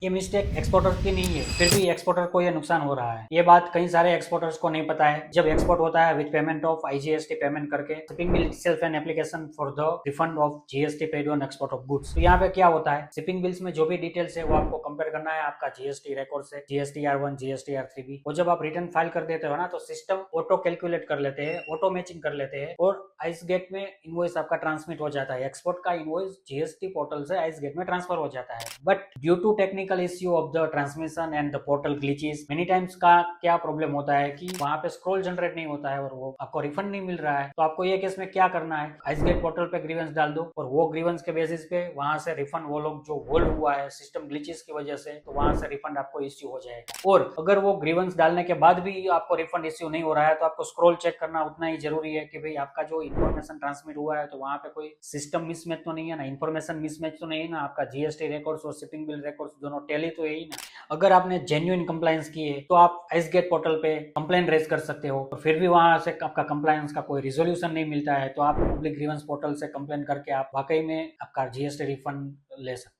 ये mistake exporter की नहीं है, फिर भी एक्सपोर्टर को ये नुकसान हो रहा है। ये बात कई सारे एक्सपोर्टर्स को नहीं पता है। जब एक्सपोर्ट होता है with payment of IGST payment करके, shipping bill itself an application for the refund of GST paid on export of goods. तो यहाँ पे क्या होता है, शिपिंग बिल्स में जो भी डिटेल्स है वो आपको कंपेयर करना है आपका जीएसटी रिकॉर्ड से, GSTR1 GSTR3B। और जब आप रिटर्न फाइल कर देते हो ना, तो सिस्टम ऑटो कैलकुलेट कर लेते हैं, ऑटो मैचिंग कर लेते हैं और आइस गेट में इनवॉइस आपका ट्रांसमिट हो जाता है। एक्सपोर्ट का इनवॉइस जीएसटी पोर्टल से आइस गेट में ट्रांसफर हो जाता है। But due to technical issue of the transmission and the portal glitches, many times का क्या प्रॉब्लम होता है कि वहां पे स्क्रॉल जनरेट नहीं होता है और वो आपको रिफंड नहीं मिल रहा है। तो आपको ये केस में क्या करना है, आइस गेट पोर्टल पे ग्रीवेंस डाल दो और वो ग्रीवेंस के बेसिस पे वहां से रिफंड, वो लोग जो होल्ड हुआ है सिस्टम ग्लिचेस की वजह से, तो वहां से रिफंड आपको इश्यू हो जाएगा। और अगर वो ग्रीवेंस डालने के बाद भी आपको रिफंड इश्यू नहीं हो रहा है, तो आपको स्क्रॉल चेक करना उतना ही जरूरी है कि भाई आपका जो इन्फॉर्मेशन ट्रांसमिट हुआ है तो वहां पे कोई सिस्टम मिसमैच तो नहीं है ना, इन्फॉर्मेशन मिसमैच तो नहीं है ना, आपका जीएसटी रिकॉर्ड्स और शिपिंग बिल रिकॉर्ड्स दोनों टैली तो है ही ना। अगर आपने जेन्युइन कंप्लायंस की है तो आप आइस गेट पोर्टल पे कंप्लेन रेज कर सकते हो, और फिर भी वहां से आपका कंप्लायंस का कोई रिजोल्यूशन नहीं मिलता है, तो आप पब्लिक ग्रीवेंस पोर्टल से कंप्लेन करके आप वाकई में आपका जीएसटी रिफंड ले सकते हो।